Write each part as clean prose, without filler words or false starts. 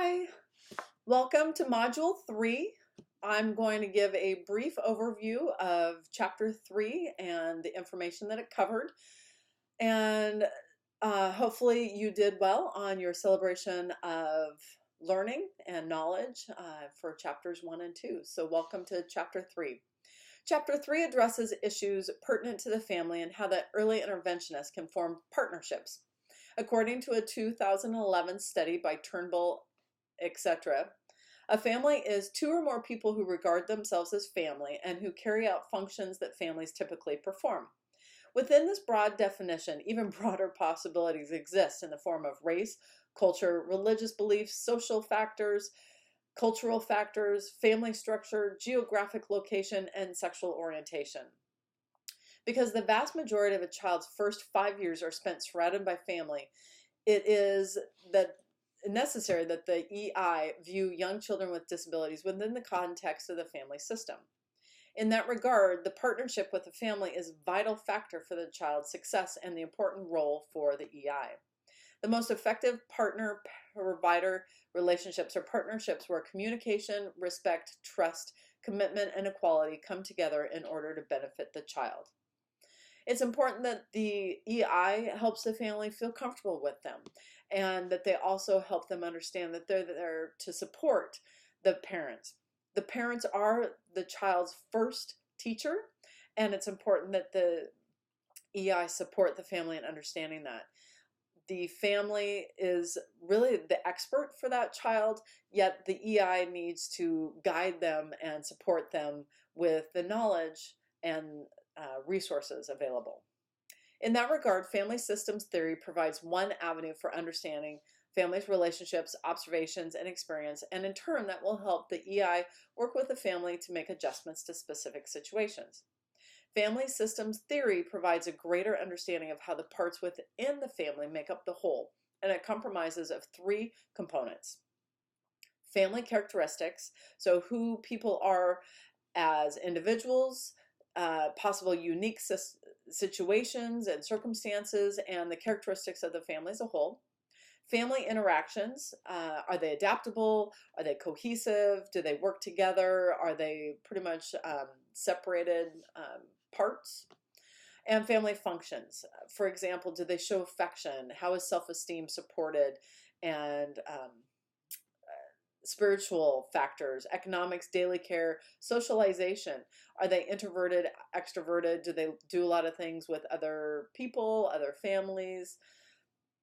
Hi, welcome to Module 3. I'm going to give a brief overview of Chapter 3 and the information that it covered. And hopefully you did well on your celebration of learning and knowledge for Chapters 1 and 2. So welcome to Chapter 3. Chapter 3 addresses issues pertinent to the family and how the early interventionists can form partnerships. According to a 2011 study by Turnbull, etc., a family is two or more people who regard themselves as family and who carry out functions that families typically perform. Within this broad definition, even broader possibilities exist in the form of race, culture, religious beliefs, social factors, cultural factors, family structure, geographic location, and sexual orientation. Because the vast majority of a child's first 5 years are spent surrounded by family, it is necessary that the EI view young children with disabilities within the context of the family system. In that regard, the partnership with the family is a vital factor for the child's success and the important role for the EI. The most effective partner-provider relationships are partnerships where communication, respect, trust, commitment, and equality come together in order to benefit the child. It's important that the EI helps the family feel comfortable with them and that they also help them understand that they're there to support the parents. The parents are the child's first teacher, and it's important that the EI support the family in understanding that. The family is really the expert for that child, yet the EI needs to guide them and support them with the knowledge and resources available. In that regard, family systems theory provides one avenue for understanding families' relationships, observations, and experience, and in turn that will help the EI work with the family to make adjustments to specific situations. Family systems theory provides a greater understanding of how the parts within the family make up the whole, and it comprises of three components. Family characteristics, so who people are as individuals, possible unique situations and circumstances, and the characteristics of the family as a whole. Family interactions, are they adaptable? Are they cohesive? Do they work together? Are they pretty much separated parts? And family functions. For example, do they show affection? How is self-esteem supported? And spiritual factors, economics, daily care, socialization. Are they introverted, extroverted? Do they do a lot of things with other people, other families?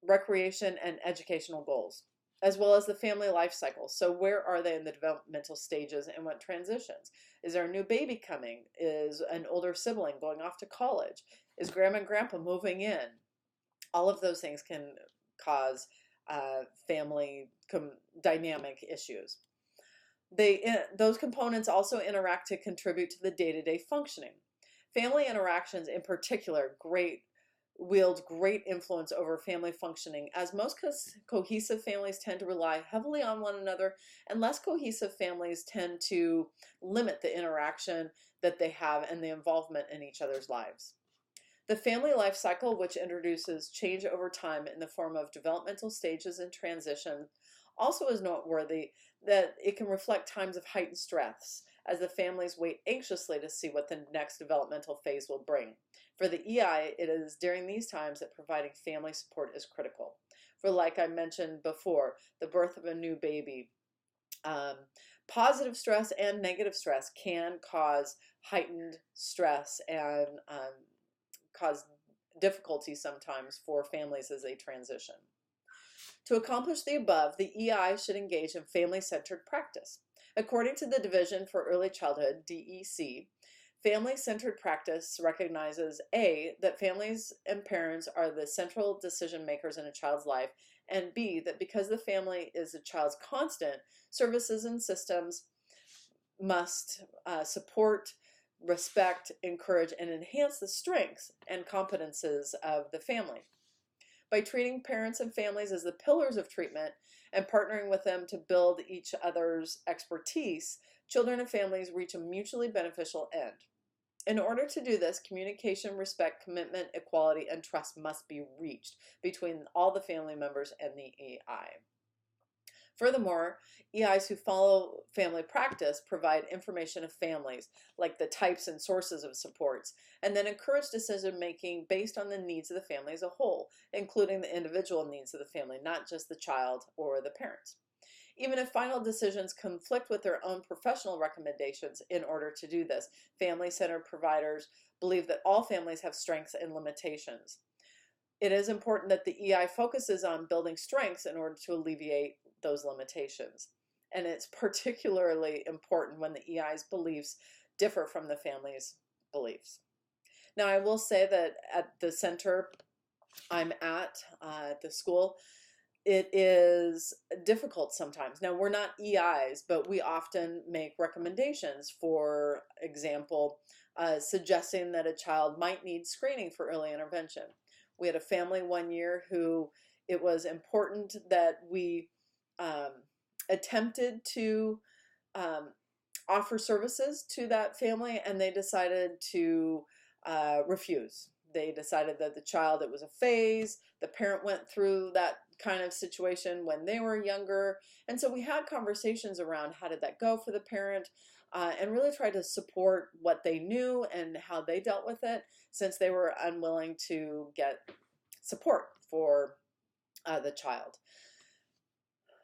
Recreation and educational goals, as well as the family life cycle. So where are they in the developmental stages and what transitions? Is there a new baby coming? Is an older sibling going off to college? Is grandma and grandpa moving in? All of those things can cause family dynamic issues. Those components also interact to contribute to the day-to-day functioning. Family interactions in particular wield great influence over family functioning, as most cohesive families tend to rely heavily on one another, and less cohesive families tend to limit the interaction that they have and the involvement in each other's lives. The family life cycle, which introduces change over time in the form of developmental stages and transition, also is noteworthy that it can reflect times of heightened stress as the families wait anxiously to see what the next developmental phase will bring. For the EI, it is during these times that providing family support is critical. For, like I mentioned before, the birth of a new baby, positive stress and negative stress can cause heightened stress and cause difficulty sometimes for families as they transition. To accomplish the above, the EI should engage in family-centered practice. According to the Division for Early Childhood, DEC, family-centered practice recognizes A, that families and parents are the central decision makers in a child's life, and B, that because the family is a child's constant, services and systems must support, respect, encourage, and enhance the strengths and competences of the family. By treating parents and families as the pillars of treatment and partnering with them to build each other's expertise, children and families reach a mutually beneficial end. In order to do this, communication, respect, commitment, equality, and trust must be reached between all the family members and the EI. Furthermore, EIs who follow family practice provide information to families, like the types and sources of supports, and then encourage decision making based on the needs of the family as a whole, including the individual needs of the family, not just the child or the parents. Even if final decisions conflict with their own professional recommendations in order to do this, family-centered providers believe that all families have strengths and limitations. It is important that the EI focuses on building strengths in order to alleviate those limitations. And it's particularly important when the EI's beliefs differ from the family's beliefs. Now, I will say that at the center I'm at the school, it is difficult sometimes. Now, we're not EIs, but we often make recommendations. For example, suggesting that a child might need screening for early intervention. We had a family one year who it was important that we attempted to offer services to that family, and they decided to refuse. They decided that the child, it was a phase. The parent went through that kind of situation when they were younger. And so we had conversations around how did that go for the parent, and really tried to support what they knew and how they dealt with it, since they were unwilling to get support for the child.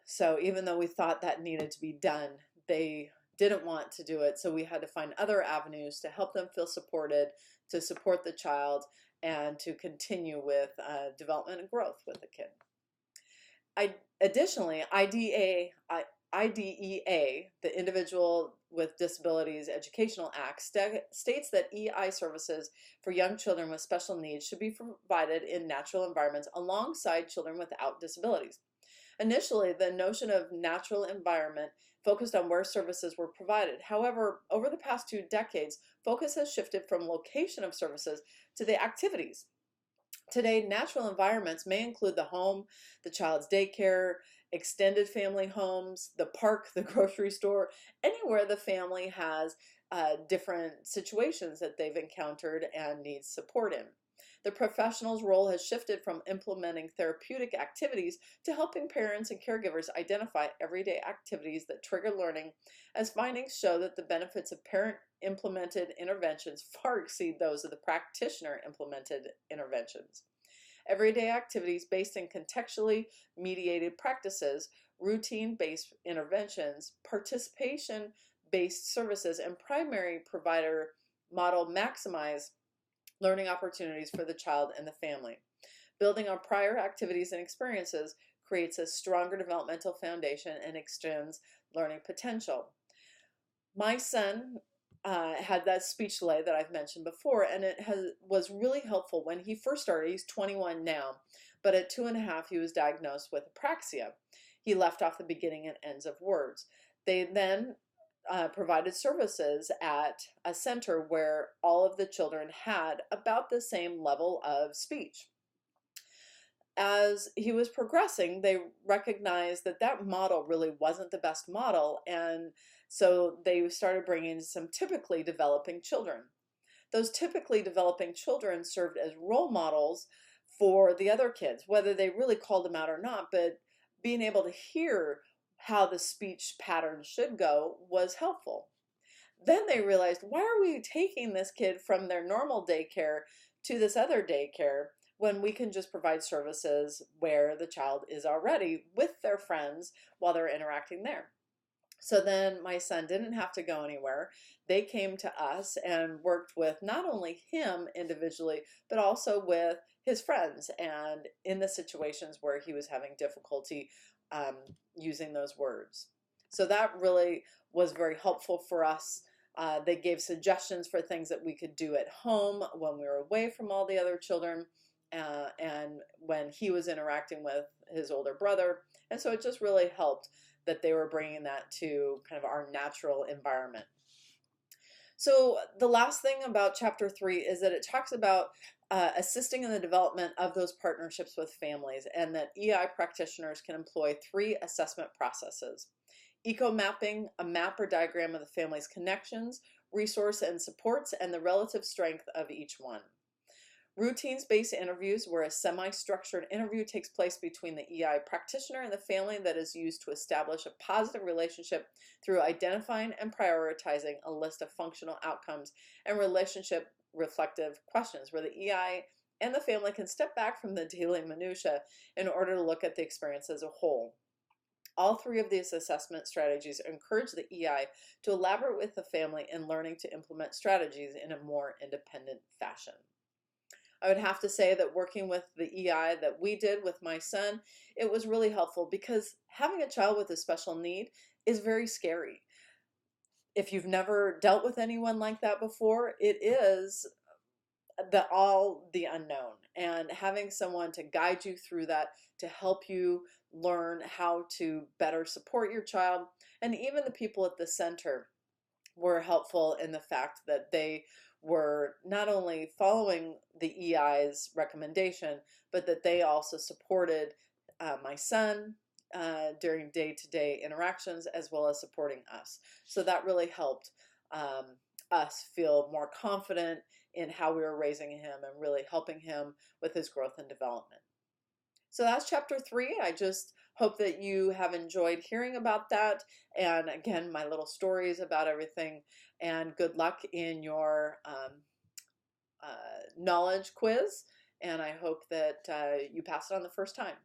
So even though we thought that needed to be done, they didn't want to do it. So we had to find other avenues to help them feel supported, to support the child, and to continue with development and growth with the kid. Additionally, IDEA, the Individual with Disabilities Educational Act, states that EI services for young children with special needs should be provided in natural environments alongside children without disabilities. Initially, the notion of natural environment focused on where services were provided. However, over the past 2 decades, focus has shifted from location of services to the activities. Today, natural environments may include the home, the child's daycare, extended family homes, the park, the grocery store, anywhere the family has different situations that they've encountered and needs support in. The professional's role has shifted from implementing therapeutic activities to helping parents and caregivers identify everyday activities that trigger learning, as findings show that the benefits of parent-implemented interventions far exceed those of the practitioner-implemented interventions. Everyday activities based in contextually mediated practices, routine-based interventions, participation-based services, and primary provider model maximize learning opportunities for the child and the family. Building on prior activities and experiences creates a stronger developmental foundation and extends learning potential. My son had that speech delay that I've mentioned before, and it was really helpful when he first started. He's 21 now, but at 2.5 he was diagnosed with apraxia. He left off the beginning and ends of words. They then provided services at a center where all of the children had about the same level of speech. As he was progressing, they recognized that that model really wasn't the best model, and so they started bringing some typically developing children. Those typically developing children served as role models for the other kids, whether they really called them out or not, but being able to hear how the speech pattern should go was helpful. Then they realized, why are we taking this kid from their normal daycare to this other daycare when we can just provide services where the child is already with their friends while they're interacting there? So then my son didn't have to go anywhere. They came to us and worked with not only him individually, but also with his friends and in the situations where he was having difficulty using those words. So that really was very helpful for us. They gave suggestions for things that we could do at home when we were away from all the other children, and when he was interacting with his older brother. And so it just really helped that they were bringing that to kind of our natural environment. So the last thing about chapter 3 is that it talks about assisting in the development of those partnerships with families, and that EI practitioners can employ 3 assessment processes. Eco-mapping, a map or diagram of the family's connections, resource and supports, and the relative strength of each one. Routines-based interviews, where a semi-structured interview takes place between the EI practitioner and the family, that is used to establish a positive relationship through identifying and prioritizing a list of functional outcomes and relationship reflective questions, where the EI and the family can step back from the daily minutia in order to look at the experience as a whole. All three of these assessment strategies encourage the EI to elaborate with the family in learning to implement strategies in a more independent fashion. I would have to say that working with the EI that we did with my son, it was really helpful, because having a child with a special need is very scary. If you've never dealt with anyone like that before, it is all the unknown, and having someone to guide you through that, to help you learn how to better support your child. And even the people at the center were helpful in the fact that they were not only following the EI's recommendation, but that they also supported my son during day-to-day interactions, as well as supporting us. So that really helped us feel more confident in how we were raising him and really helping him with his growth and development. So that's chapter 3. I just hope that you have enjoyed hearing about that. And again, my little stories about everything. And good luck in your knowledge quiz. And I hope that you pass it on the first time.